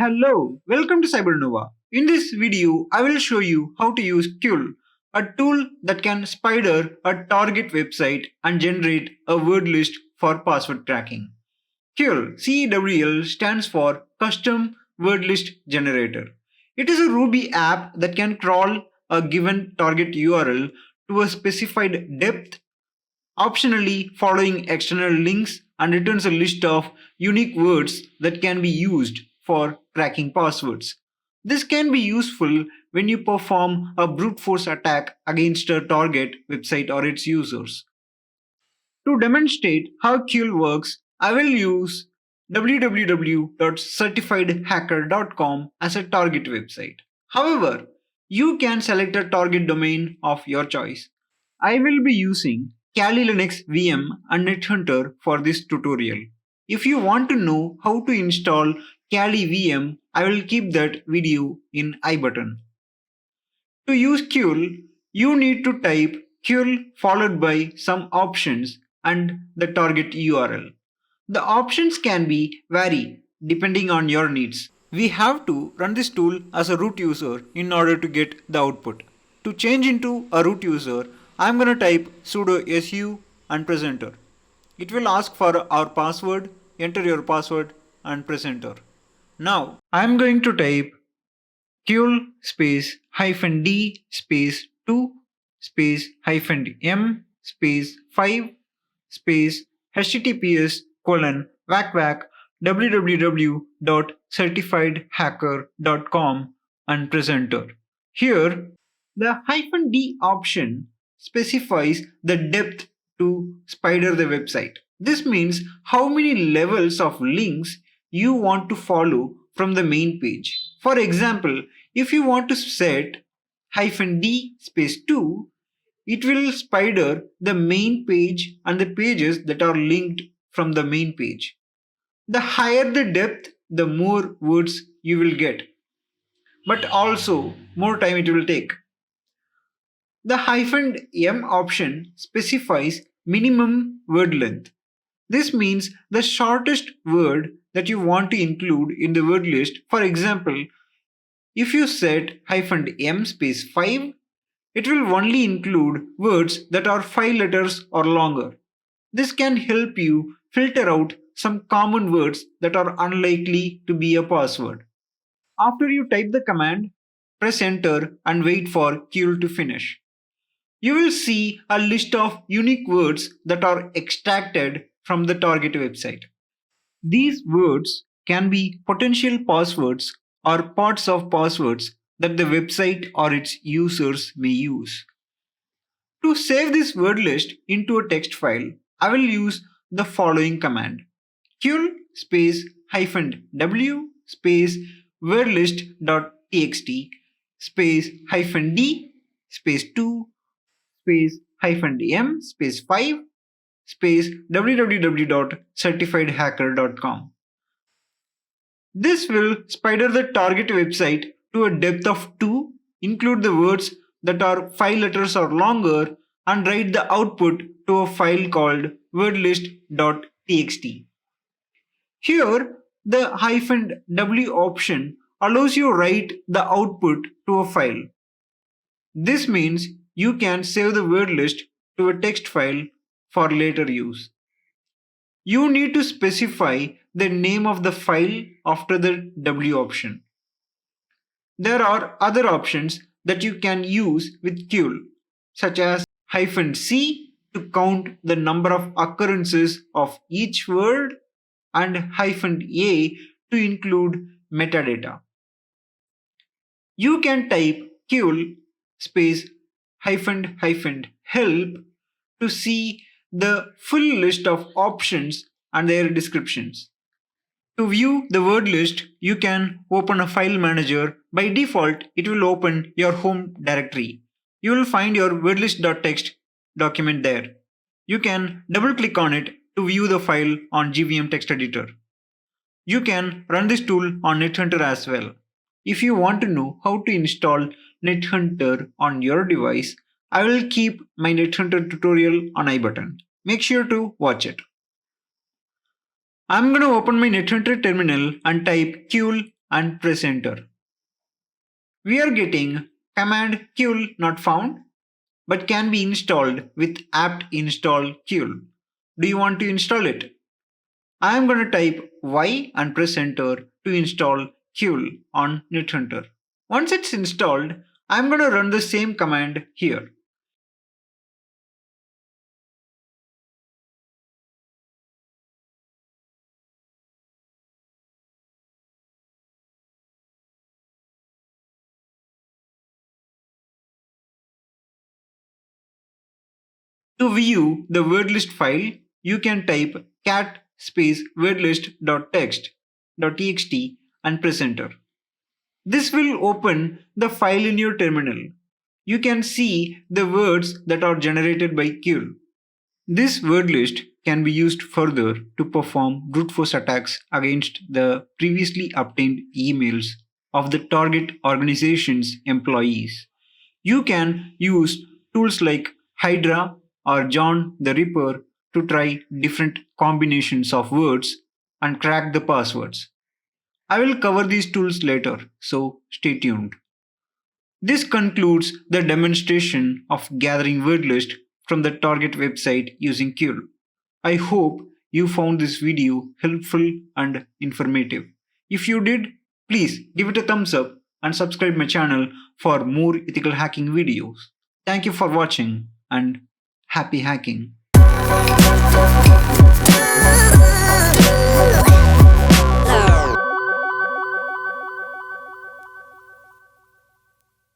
Hello, welcome to Cybernova. In this video, I will show you how to use CeWL, a tool that can spider a target website and generate a word list for password tracking. CeWL, CeWL stands for Custom Word List Generator. It is a Ruby app that can crawl a given target URL to a specified depth, optionally following external links, and returns a list of unique words that can be used for cracking passwords. This can be useful when you perform a brute force attack against a target website or its users. To demonstrate how CeWL works, I will use www.certifiedhacker.com as a target website. However, you can select a target domain of your choice. I will be using Kali Linux VM and NetHunter for this tutorial. If you want to know how to install Kali VM, I will keep that video in I button. To use CeWL, you need to type CeWL followed by some options and the target URL. The options can vary depending on your needs. We have to run this tool as a root user in order to get the output. To change into a root user, I am going to type sudo su and press enter. It will ask for our password, enter your password and press enter. Now I am going to type CeWL space -d space 2 space -m space 5 space https://www.certifiedhacker.com and press enter. Here, the -d option specifies the depth to spider the website. This means how many levels of links you want to follow from the main page. For example, if you want to set -d space 2, it will spider the main page and the pages that are linked from the main page. The higher the depth, the more words you will get, but also more time it will take. The -m option specifies minimum word length. This means the shortest word that you want to include in the word list. For example, if you set -m space 5, it will only include words that are 5 letters or longer. This can help you filter out some common words that are unlikely to be a password. After you type the command, press enter and wait for CeWL to finish. You will see a list of unique words that are extracted from the target website. These words can be potential passwords or parts of passwords that the website or its users may use. To save this word list into a text file, I will use the following command: CeWL space -w space wordlist.txt space -d space 2 space -m space 5 space www.certifiedhacker.com. This will spider the target website to a depth of 2, include the words that are 5 letters or longer, and write the output to a file called wordlist.txt. Here, the -w option allows you to write the output to a file. This means you can save the word list to a text file for later use. You need to specify the name of the file after the W option. There are other options that you can use with CeWL, such as -c to count the number of occurrences of each word and -a to include metadata. You can type CeWL space -help to see the full list of options and their descriptions. To view the word list, you can open a file manager. By default, it will open your home directory. You will find your wordlist.txt document there. You can double-click on it to view the file on GVM text editor. You can run this tool on NetHunter as well. If you want to know how to install NetHunter on your device, I will keep my NetHunter tutorial on I button. Make sure to watch it. I'm going to open my NetHunter terminal and type CeWL and press enter. We are getting command CeWL not found, but can be installed with apt install CeWL. Do you want to install it? I am going to type Y and press enter to install CeWL on NetHunter. Once it's installed, I am going to run the same command here. To view the wordlist file, you can type cat space wordlist.txt and press enter. This will open the file in your terminal. You can see the words that are generated by CeWL. This word list can be used further to perform brute force attacks against the previously obtained emails of the target organization's employees. You can use tools like Hydra or John the Ripper to try different combinations of words and crack the passwords. I will cover these tools later, so stay tuned. This concludes the demonstration of gathering word list from the target website using CeWL. I hope you found this video helpful and informative. If you did, please give it a thumbs up and subscribe my channel for more ethical hacking videos. Thank you for watching and happy hacking.